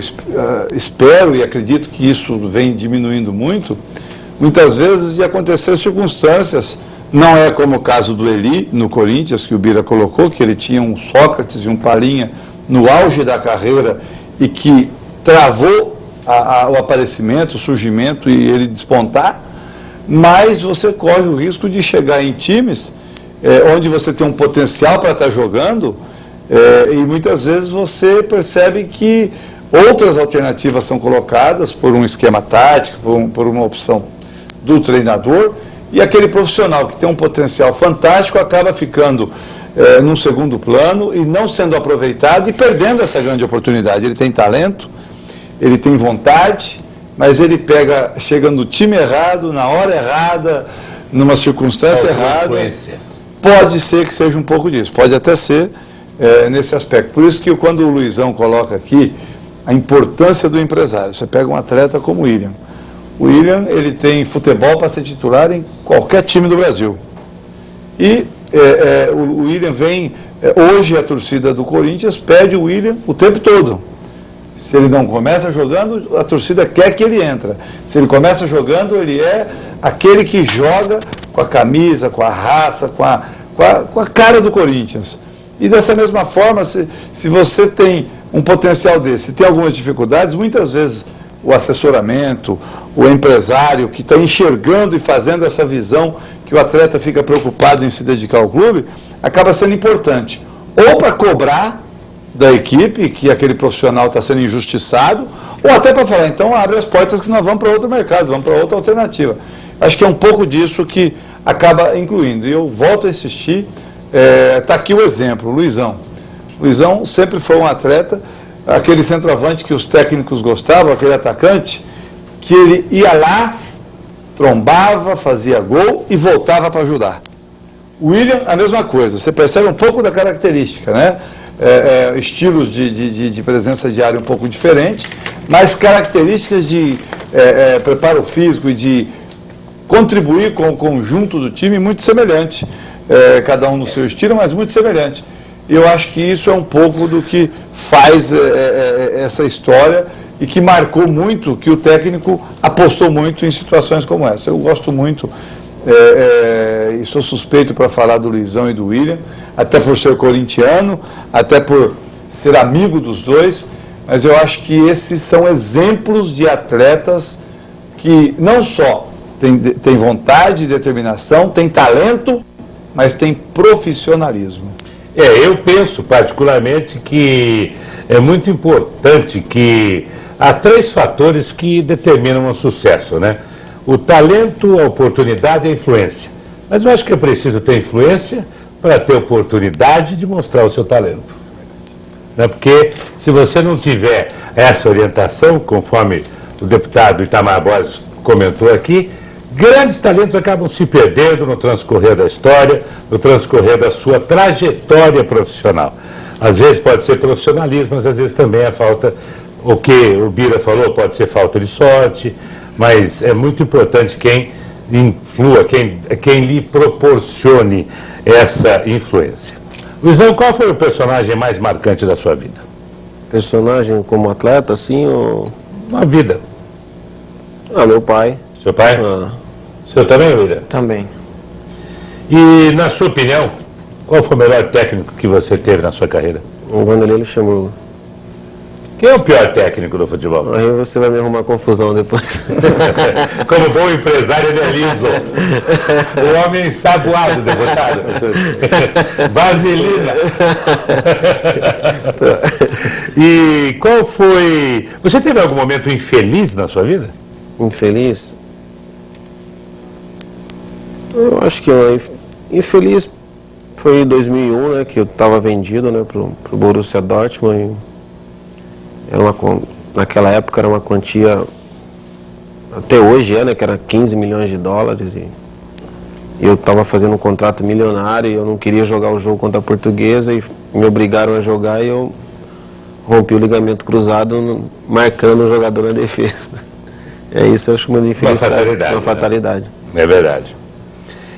Speaker 2: espero e acredito que isso vem diminuindo muito, muitas vezes de acontecer circunstâncias, não é como o caso do Eli, no Corinthians, que o Bira colocou, que ele tinha um Sócrates e um Palinha no auge da carreira e que travou o aparecimento, o surgimento e ele despontar, mas você corre o risco de chegar em times onde você tem um potencial para estar jogando e muitas vezes você percebe que outras alternativas são colocadas por um esquema tático, por uma opção do treinador, e aquele profissional que tem um potencial fantástico acaba ficando num segundo plano e não sendo aproveitado e perdendo essa grande oportunidade. Ele tem talento, ele tem vontade, mas ele chega no time errado, na hora errada, numa circunstância errada. Pode ser que seja um pouco disso, pode até ser nesse aspecto. Por isso que quando o Luizão coloca aqui a importância do empresário, você pega um atleta como o William. O William, ele tem futebol para ser titular em qualquer time do Brasil. E o William vem, hoje a torcida do Corinthians pede o William o tempo todo. Se ele não começa jogando, a torcida quer que ele entre. Se ele começa jogando, ele é aquele que joga com a camisa, com a raça, com a cara do Corinthians. E dessa mesma forma, se você tem um potencial desse, tem algumas dificuldades, muitas vezes o assessoramento, o empresário que está enxergando e fazendo essa visão que o atleta fica preocupado em se dedicar ao clube, acaba sendo importante. Ou para cobrar da equipe que aquele profissional está sendo injustiçado, ou até para falar, então abre as portas que nós vamos para outro mercado, vamos para outra alternativa. Acho que é um pouco disso que acaba incluindo. E eu volto a insistir, está aqui o exemplo, o Luizão. Luizão sempre foi um atleta, aquele centroavante que os técnicos gostavam, aquele atacante, que ele ia lá, trombava, fazia gol e voltava para ajudar. O William, a mesma coisa, você percebe um pouco da característica, né? Estilos de presença de área um pouco diferentes, mas características de preparo físico e de contribuir com o conjunto do time muito semelhante. Cada um no seu estilo, mas muito semelhante. E eu acho que isso é um pouco do que faz essa história e que marcou muito, que o técnico apostou muito em situações como essa. Eu gosto muito e sou suspeito para falar do Luizão e do William, até por ser corintiano, até por ser amigo dos dois, mas eu acho que esses são exemplos de atletas que que não só tem vontade, determinação, tem talento, mas tem profissionalismo.
Speaker 1: Eu penso particularmente que é muito importante que há 3 fatores que determinam o sucesso, né? O talento, a oportunidade e a influência. Mas eu acho que é preciso ter influência para ter oportunidade de mostrar o seu talento. Né? Porque se você não tiver essa orientação, conforme o deputado Itamar Borges comentou aqui, grandes talentos acabam se perdendo no transcorrer da história, no transcorrer da sua trajetória profissional. Às vezes pode ser profissionalismo, mas às vezes também é falta, o que o Bira falou, pode ser falta de sorte, mas é muito importante quem influa, quem lhe proporcione essa influência. Luizão, qual foi o personagem mais marcante da sua vida?
Speaker 3: Personagem como atleta, assim, ou...
Speaker 1: Na vida.
Speaker 3: Meu pai.
Speaker 1: Seu pai? O senhor também, William?
Speaker 5: Também.
Speaker 1: E, na sua opinião, qual foi o melhor técnico que você teve na sua carreira?
Speaker 3: O Vanderlei Luxemburgo.
Speaker 1: Quem é o pior técnico do futebol?
Speaker 3: Aí você vai me arrumar confusão depois.
Speaker 1: Como bom empresário, ele é liso. O homem ensaboado, deputado. Vaselina. E qual foi... Você teve algum momento infeliz na sua vida?
Speaker 3: Infeliz? Eu acho que infeliz foi em 2001, né, que eu estava vendido, né, pro Borussia Dortmund. Naquela época era uma quantia, até hoje né, que era 15 milhões de dólares. E eu estava fazendo um contrato milionário e eu não queria jogar o jogo contra a Portuguesa e me obrigaram a jogar e eu rompi o ligamento cruzado marcando o jogador na defesa. Isso eu acho uma infelicidade, uma fatalidade.
Speaker 1: Né? É verdade.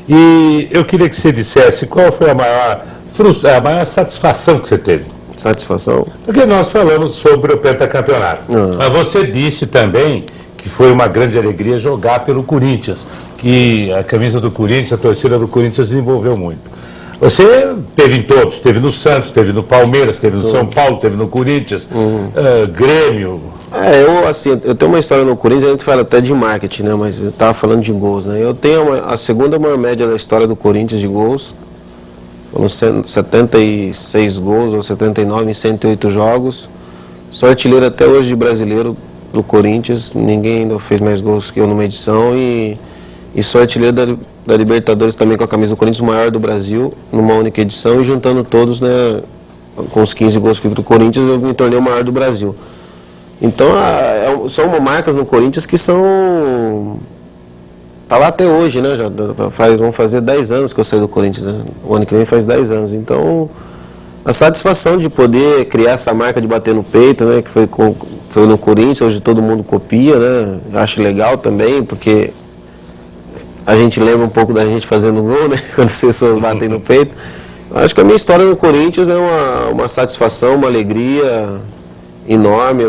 Speaker 1: E eu queria que você dissesse qual foi a maior satisfação que você teve.
Speaker 3: Satisfação?
Speaker 1: Porque nós falamos sobre o pentacampeonato. Mas você disse também que foi uma grande alegria jogar pelo Corinthians, que a camisa do Corinthians, a torcida do Corinthians desenvolveu muito. Você teve em todos, teve no Santos, teve no Palmeiras, teve no São Paulo, teve no Corinthians, Grêmio.
Speaker 3: Eu tenho uma história no Corinthians, a gente fala até de marketing, né? Mas eu estava falando de gols, né? Eu tenho a segunda maior média da história do Corinthians de gols. Foram 76 gols ou 79 em 108 jogos. Sou artilheiro até hoje de brasileiro do Corinthians. Ninguém ainda fez mais gols que eu numa edição. E sou artilheiro da Libertadores também com a camisa do Corinthians, o maior do Brasil, numa única edição. E juntando todos, né, com os 15 gols que do Corinthians, eu me tornei o maior do Brasil. Então, são marcas no Corinthians que são... Tá lá até hoje, né? Vão fazer 10 anos que eu saí do Corinthians, né? O ano que vem faz 10 anos. Então, a satisfação de poder criar essa marca de bater no peito, né? Que foi no Corinthians, hoje todo mundo copia, né? Acho legal também, porque a gente lembra um pouco da gente fazendo gol, né? Quando as pessoas batem no peito. Acho que a minha história no Corinthians é uma satisfação, uma alegria enorme.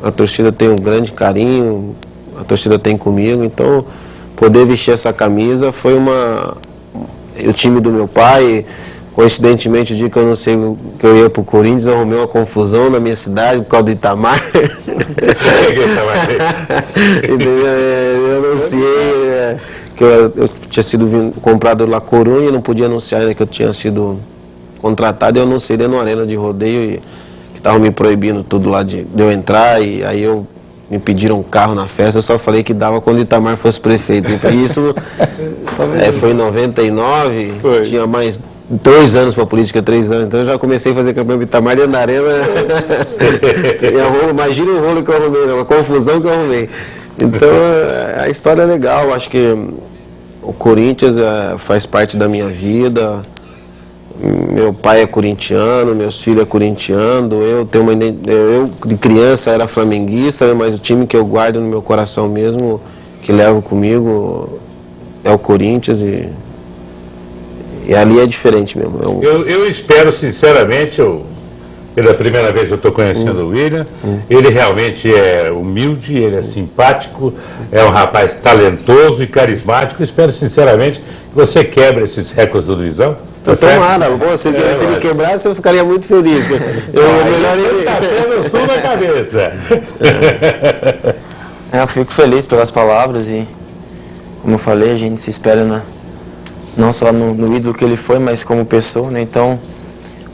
Speaker 3: A torcida tem um grande carinho, a torcida tem comigo, então... Poder vestir essa camisa foi o time do meu pai. Coincidentemente, o dia que eu não sei que eu ia pro Corinthians, eu arrumei uma confusão na minha cidade por causa do Itamar. Eu anunciei que eu tinha sido comprado lá Corunha, não podia anunciar ainda que eu tinha sido contratado. Eu anunciei dentro de uma arena de rodeio que estavam me proibindo tudo lá de eu entrar, e aí me pediram um carro na festa, eu só falei que dava quando o Itamar fosse prefeito. E isso foi em 99, tinha mais 3 anos para política, 3 anos, então eu já comecei a fazer campanha do Itamar dentro da arena. Imagina o rolo que eu arrumei, uma confusão que eu arrumei. Então a história é legal, acho que o Corinthians faz parte da minha vida. Meu pai é corintiano, meus filhos é corintiano, eu de criança era flamenguista, mas o time que eu guardo no meu coração mesmo, que levo comigo, é o Corinthians, e ali é diferente mesmo.
Speaker 1: Eu espero sinceramente, pela primeira vez eu estou conhecendo o William, ele realmente é humilde, ele é simpático, é um rapaz talentoso e carismático. Espero sinceramente que você quebre esses recordes do Luizão.
Speaker 3: Tomara, se ele quebrasse eu ficaria muito feliz.
Speaker 1: Melhor ele está tendo som na cabeça.
Speaker 5: Eu fico feliz pelas palavras e, como eu falei, a gente se espera não só no ídolo que ele foi, mas como pessoa, né? Então,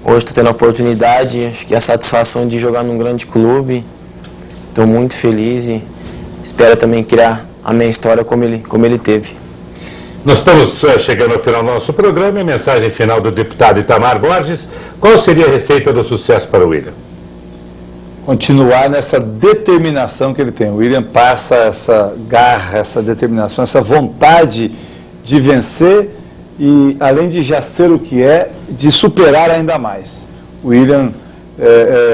Speaker 5: hoje estou tendo a oportunidade, acho que a satisfação de jogar num grande clube. Estou muito feliz e espero também criar a minha história como ele teve.
Speaker 1: Nós estamos chegando ao final do nosso programa e a mensagem final do deputado Itamar Borges. Qual seria a receita do sucesso para o William?
Speaker 2: Continuar nessa determinação que ele tem. O William passa essa garra, essa determinação, essa vontade de vencer e, além de já ser o que é, de superar ainda mais. O William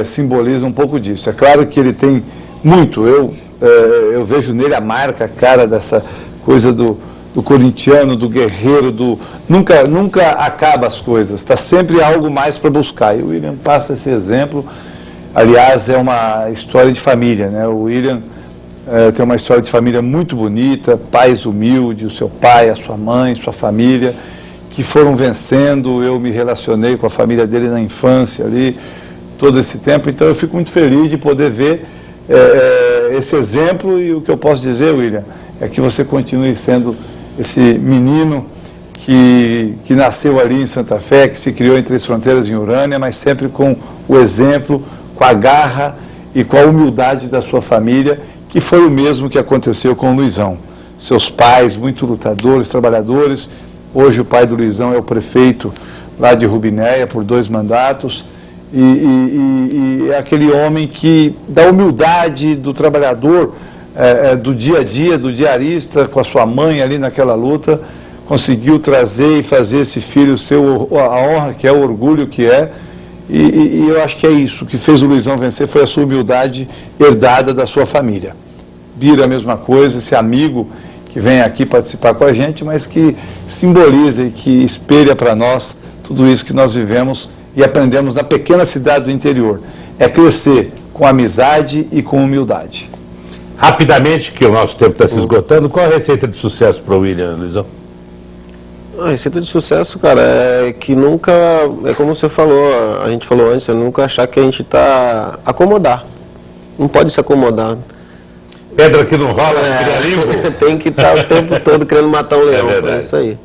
Speaker 2: simboliza um pouco disso. É claro que ele tem muito. Eu vejo nele a marca, a cara dessa coisa do corintiano, do guerreiro, nunca acaba as coisas, está sempre algo mais para buscar. E o William passa esse exemplo. Aliás, é uma história de família, né? O William tem uma história de família muito bonita, pais humildes, o seu pai, a sua mãe, sua família, que foram vencendo. Eu me relacionei com a família dele na infância ali, todo esse tempo, então eu fico muito feliz de poder ver esse exemplo. E o que eu posso dizer, William, é que você continue sendo esse menino que nasceu ali em Santa Fé, que se criou em Três Fronteiras, em Urânia, mas sempre com o exemplo, com a garra e com a humildade da sua família, que foi o mesmo que aconteceu com o Luizão. Seus pais, muito lutadores, trabalhadores. Hoje o pai do Luizão é o prefeito lá de Rubinéia por 2 mandatos. E é aquele homem que, da humildade do trabalhador, do dia a dia, do diarista, com a sua mãe ali naquela luta, conseguiu trazer e fazer esse filho ser a honra que é, o orgulho que é. E eu acho que é isso que fez o Luizão vencer, foi a sua humildade herdada da sua família. Bira, a mesma coisa, esse amigo que vem aqui participar com a gente, mas que simboliza e que espelha para nós tudo isso que nós vivemos e aprendemos na pequena cidade do interior. É crescer com amizade e com humildade.
Speaker 1: Rapidamente, que o nosso tempo está se esgotando, qual a receita de sucesso para o William, Luizão?
Speaker 3: A receita de sucesso, cara, é que nunca, é como você falou, a gente falou antes, é nunca achar que a gente está acomodar. Não pode se acomodar.
Speaker 1: Pedra que não rola, cria limpo.
Speaker 3: Tem que estar o tempo todo querendo matar um leão, é isso aí.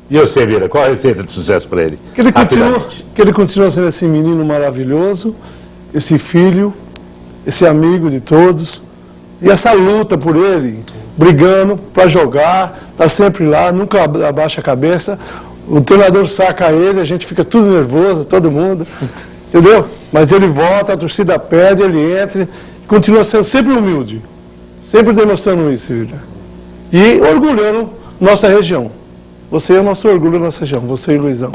Speaker 1: E você, Vira, qual a receita de sucesso para ele?
Speaker 4: Que ele continua sendo esse menino maravilhoso, esse filho, esse amigo de todos, e essa luta por ele, brigando para jogar, está sempre lá, nunca abaixa a cabeça. O treinador saca ele, a gente fica tudo nervoso, todo mundo, entendeu? Mas ele volta, a torcida pede, ele entra, e continua sendo sempre humilde, sempre demonstrando isso, William. E orgulhando nossa região. Você é o nosso orgulho da nossa região, você e o Luizão.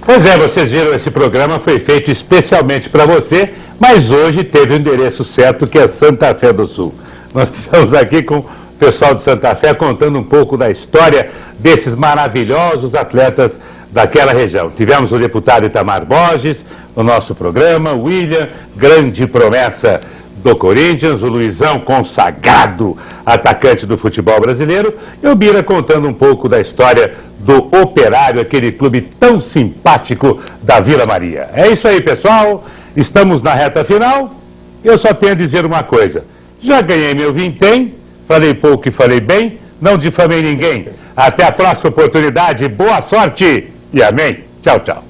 Speaker 1: Pois é, vocês viram, esse programa foi feito especialmente para você, mas hoje teve o endereço certo, que é Santa Fé do Sul. Nós estamos aqui com o pessoal de Santa Fé contando um pouco da história desses maravilhosos atletas daquela região. Tivemos o deputado Itamar Borges no nosso programa, o William, grande promessa do Corinthians, o Luizão, consagrado atacante do futebol brasileiro, e o Bira contando um pouco da história do Operário, aquele clube tão simpático da Vila Maria. É isso aí, pessoal, estamos na reta final. Eu só tenho a dizer uma coisa: já ganhei meu vintém, falei pouco e falei bem, não difamei ninguém. Até a próxima oportunidade, boa sorte e amém. Tchau, tchau.